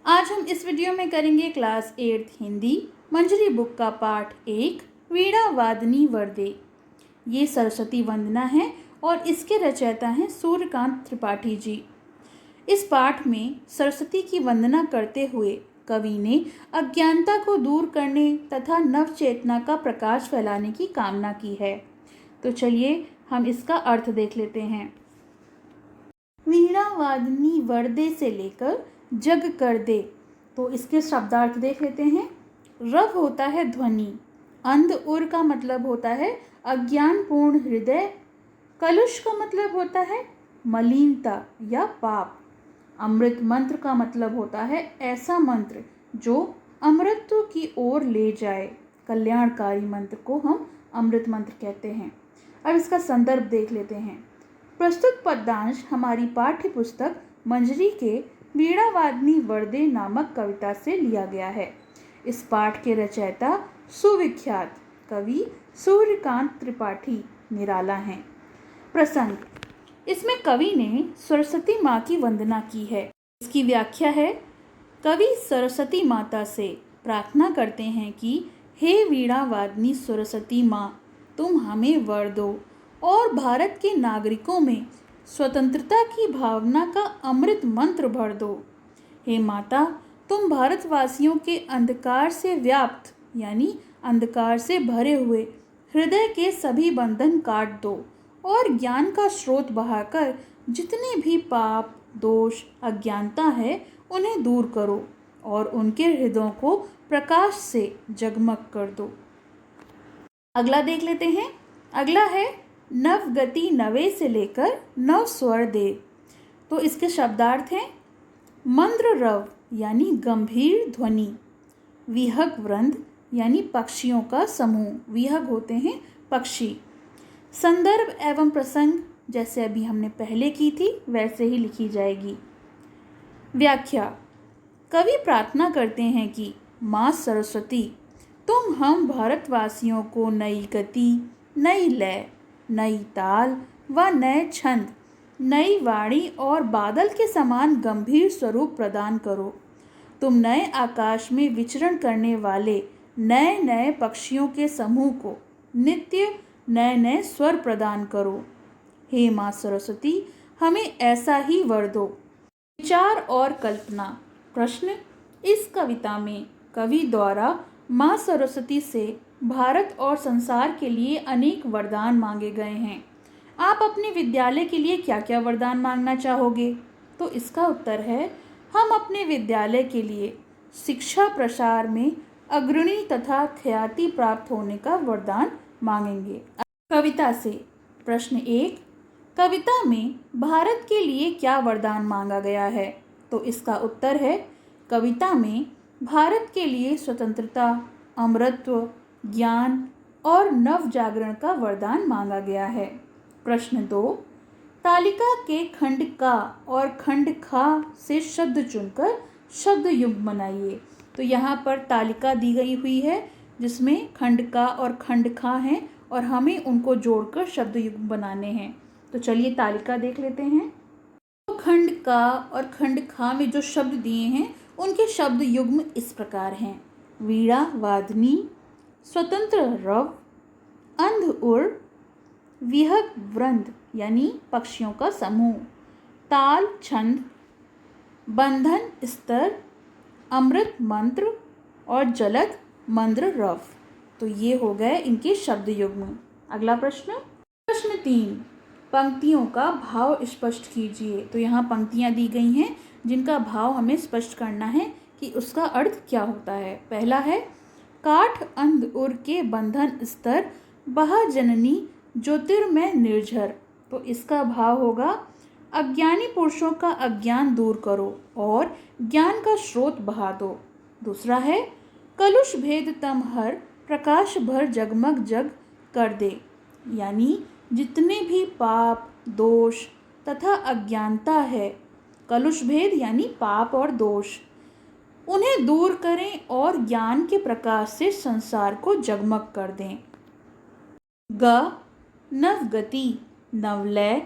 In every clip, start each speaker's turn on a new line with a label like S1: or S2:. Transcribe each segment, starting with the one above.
S1: आज हम इस वीडियो में करेंगे क्लास 8th हिंदी मंजरी बुक का पाठ 1 वीणा वादनी वरदे। ये सरस्वती वंदना है और इसके रचयिता हैं सूर्यकांत त्रिपाठी जी। इस पाठ में सरस्वती की वंदना करते हुए कवि ने अज्ञानता को दूर करने तथा नव चेतना का प्रकाश फैलाने की कामना की है। तो चलिए हम इसका अर्थ देख लेते हैं। वीणा वादनी वरदे से लेकर जग कर दे, तो इसके शब्दार्थ देख लेते हैं। रव होता है ध्वनि, अंध उर का मतलब होता है अज्ञानपूर्ण हृदय, कलुष का मतलब होता है मलिनता या पाप, अमृत मंत्र का मतलब होता है ऐसा मंत्र जो अमृतत्व की ओर ले जाए। कल्याणकारी मंत्र को हम अमृत मंत्र कहते हैं। अब इसका संदर्भ देख लेते हैं। प्रस्तुत पद्यांश हमारी पाठ्य पुस्तक मंजरी के वीणा वादनी वरदे नामक कविता से लिया गया है। इस पाठ के रचयिता सुविख्यात कवि सूर्यकांत त्रिपाठी निराला हैं। प्रसंग, इसमें कवि ने सरस्वती माँ की वंदना की है। इसकी व्याख्या है। कवि सरस्वती माता से प्रार्थना करते हैं कि हे वीणा वादनी सरस्वती माँ, तुम हमें वर दो और भारत के नागरिकों में स्वतंत्रता की भावना का अमृत मंत्र भर दो। हे माता, तुम भारतवासियों के अंधकार से व्याप्त यानी अंधकार से भरे हुए हृदय के सभी बंधन काट दो और ज्ञान का स्रोत बहाकर जितने भी पाप, दोष, अज्ञानता है उन्हें दूर करो और उनके हृदयों को प्रकाश से जगमग कर दो। अगला देख लेते हैं। अगला है नव गति नवे से लेकर नव स्वर दे। तो इसके शब्दार्थ हैं मंद्र रव यानी गंभीर ध्वनि, विहग वृंद यानी पक्षियों का समूह, विहग होते हैं पक्षी। संदर्भ एवं प्रसंग जैसे अभी हमने पहले की थी वैसे ही लिखी जाएगी। व्याख्या, कवि प्रार्थना करते हैं कि माँ सरस्वती, तुम हम भारतवासियों को नई गति, नई लय, नई ताल व नए छंद, नई वाणी और बादल के समान गंभीर स्वरूप प्रदान करो। तुम नए आकाश में विचरण करने वाले नए नए पक्षियों के समूह को नित्य नए नए स्वर प्रदान करो। हे माँ सरस्वती, हमें ऐसा ही वर दो। विचार और कल्पना। प्रश्न, इस कविता में कवि द्वारा माँ सरस्वती से भारत और संसार के लिए अनेक वरदान मांगे गए हैं। आप अपने विद्यालय के लिए क्या क्या वरदान मांगना चाहोगे? तो इसका उत्तर है, हम अपने विद्यालय के लिए शिक्षा प्रसार में अग्रणी तथा ख्याति प्राप्त होने का वरदान मांगेंगे। कविता से प्रश्न 1, कविता में भारत के लिए क्या वरदान मांगा गया है? तो इसका उत्तर है, कविता में भारत के लिए स्वतंत्रता, अमरत्व, ज्ञान और नव जागरण का वरदान मांगा गया है। प्रश्न 2, तालिका के खंड का और खंड खा से शब्द चुनकर शब्द युग्म बनाइए। तो यहाँ पर तालिका दी गई हुई है जिसमें खंड का और खंड खा हैं और हमें उनको जोड़कर शब्द युग्म बनाने हैं। तो चलिए तालिका देख लेते हैं। तो खंड का और खंड खा में जो शब्द दिए हैं उनके शब्द युग्म इस प्रकार हैं। वीणा वादनी, स्वतंत्र रव, अंध उर, विहग वृंद यानी पक्षियों का समूह, ताल छंद, बंधन स्तर, अमृत मंत्र और जलद मंद्र रव। तो ये हो गए इनके शब्द युग्म। अगला प्रश्न, प्रश्न 3, पंक्तियों का भाव स्पष्ट कीजिए। तो यहाँ पंक्तियाँ दी गई हैं जिनका भाव हमें स्पष्ट करना है कि उसका अर्थ क्या होता है। पहला है, काठ अंध उर के बंधन स्तर, बहा जननी ज्योतिर्मय निर्झर। तो इसका भाव होगा, अज्ञानी पुरुषों का अज्ञान दूर करो और ज्ञान का स्रोत बहा दो। दूसरा है, कलुष भेद तम हर, प्रकाश भर जगमग जग कर दे, यानी जितने भी पाप, दोष तथा अज्ञानता है, कलुष भेद यानी पाप और दोष, उन्हें दूर करें और ज्ञान के प्रकाश से संसार को जगमग कर दें। ग, नव गति, नवलय,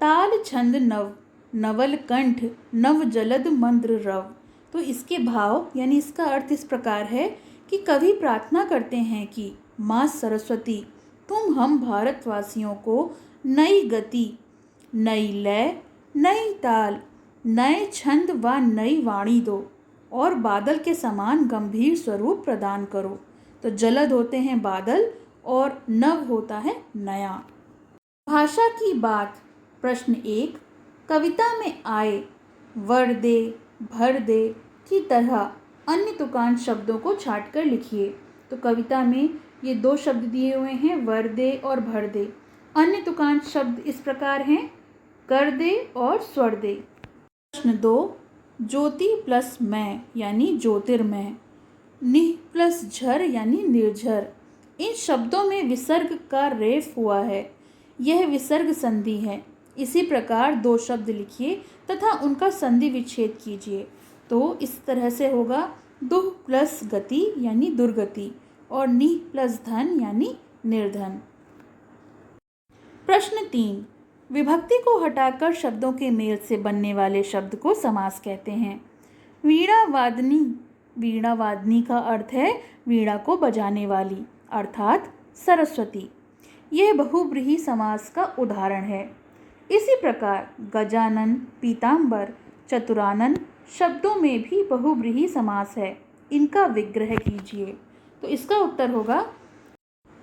S1: ताल छंद नव, नवल कंठ, नव जलद मंद्र रव। तो इसके भाव यानी इसका अर्थ इस प्रकार है कि कवि प्रार्थना करते हैं कि माँ सरस्वती तुम हम भारतवासियों को नई गति, नई लय, नई ताल, नए छंद व नई वाणी दो और बादल के समान गंभीर स्वरूप प्रदान करो। तो जलद होते हैं बादल और नव होता है नया। भाषा की बात। प्रश्न 1, कविता में आए वर दे, भर दे की तरह अन्य तुकांत शब्दों को छांटकर लिखिए। तो कविता में ये 2 शब्द दिए हुए हैं, वर दे और भर दे। अन्य तुकांत शब्द इस प्रकार हैं, कर दे और स्वर दे। प्रश्न 2, ज्योति प्लस मैं यानी ज्योतिर्मय, निह प्लस झर यानी निर्झर। इन शब्दों में विसर्ग का रेफ हुआ है, यह विसर्ग संधि है। इसी प्रकार 2 शब्द लिखिए तथा उनका संधि विच्छेद कीजिए। तो इस तरह से होगा, दुह प्लस गति यानी दुर्गति और निह प्लस धन यानी निर्धन। प्रश्न 3, विभक्ति को हटाकर शब्दों के मेल से बनने वाले शब्द को समास कहते हैं। वीणा वादनी, वीणा वादनी का अर्थ है वीणा को बजाने वाली अर्थात सरस्वती। यह बहुब्रीहि समास का उदाहरण है। इसी प्रकार गजानन, पीताम्बर, चतुरानन शब्दों में भी बहुब्रीहि समास है। इनका विग्रह कीजिए। तो इसका उत्तर होगा,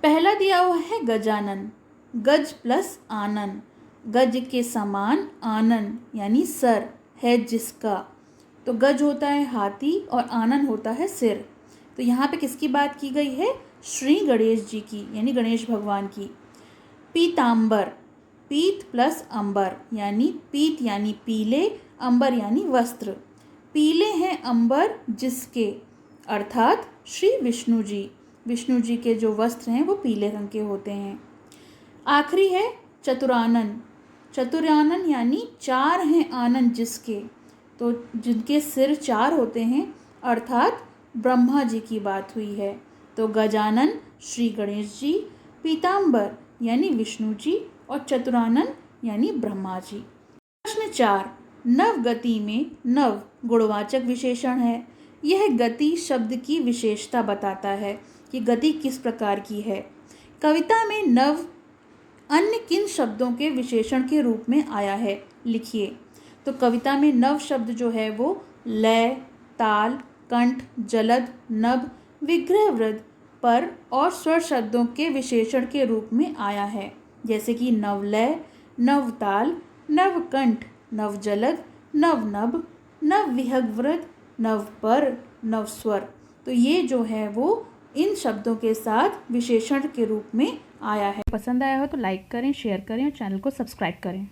S1: पहला दिया हुआ है गजानन, गज प्लस आनन, गज के समान आनन यानी सर है जिसका। तो गज होता है हाथी और आनन होता है सिर। तो यहाँ पे किसकी बात की गई है? श्री गणेश जी की यानी गणेश भगवान की। पीताम्बर, पीत प्लस अंबर यानी पीत यानी पीले, अंबर यानी वस्त्र। पीले हैं अंबर जिसके अर्थात श्री विष्णु जी। विष्णु जी के जो वस्त्र हैं वो पीले रंग के होते हैं। आखिरी है चतुरानन, चतुरानन यानी 4 हैं आनन जिसके, तो जिनके सिर 4 होते हैं अर्थात ब्रह्मा जी की बात हुई है। तो गजानन श्री गणेश जी, पीताम्बर यानी विष्णु जी और चतुरानन यानी ब्रह्मा जी। प्रश्न 4, नवगति में नव गुणवाचक विशेषण है। यह गति शब्द की विशेषता बताता है कि गति किस प्रकार की है। कविता में नव अन्य किन शब्दों के विशेषण के रूप में आया है, लिखिए। तो कविता में नव शब्द जो है वो लय, ताल, कंठ, जलद, नभ, विग्रह, वृद्ध, पर और स्वर शब्दों के विशेषण के रूप में आया है, जैसे कि नवलय, नवताल, नवकंठ, नवजलद, नवनभ, नवविहग, नवपर, नवस्वर। तो ये जो है वो इन शब्दों के साथ विशेषण के रूप में आया है। पसंद आया हो तो लाइक करें, शेयर करें और चैनल को सब्सक्राइब करें।